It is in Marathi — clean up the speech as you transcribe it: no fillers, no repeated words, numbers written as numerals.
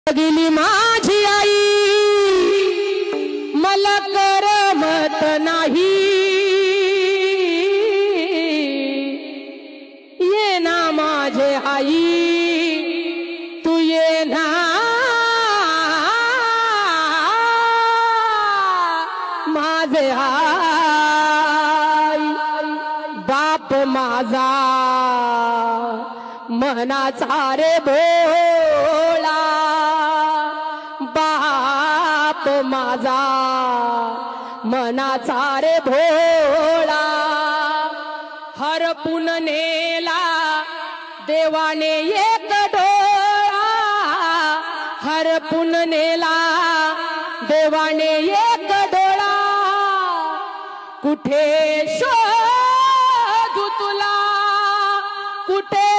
गेली माझी आई मला करमत नाही ये ना माझे आई तू ये ना माझे आई बाप माझा मनाचा रे भोळा बाप माझा मनाचा रे भोळा हरपून नेला देवाने एक डोळा हरपून नेला देवाने एक डोळा कुठे शोधू तुला कुठे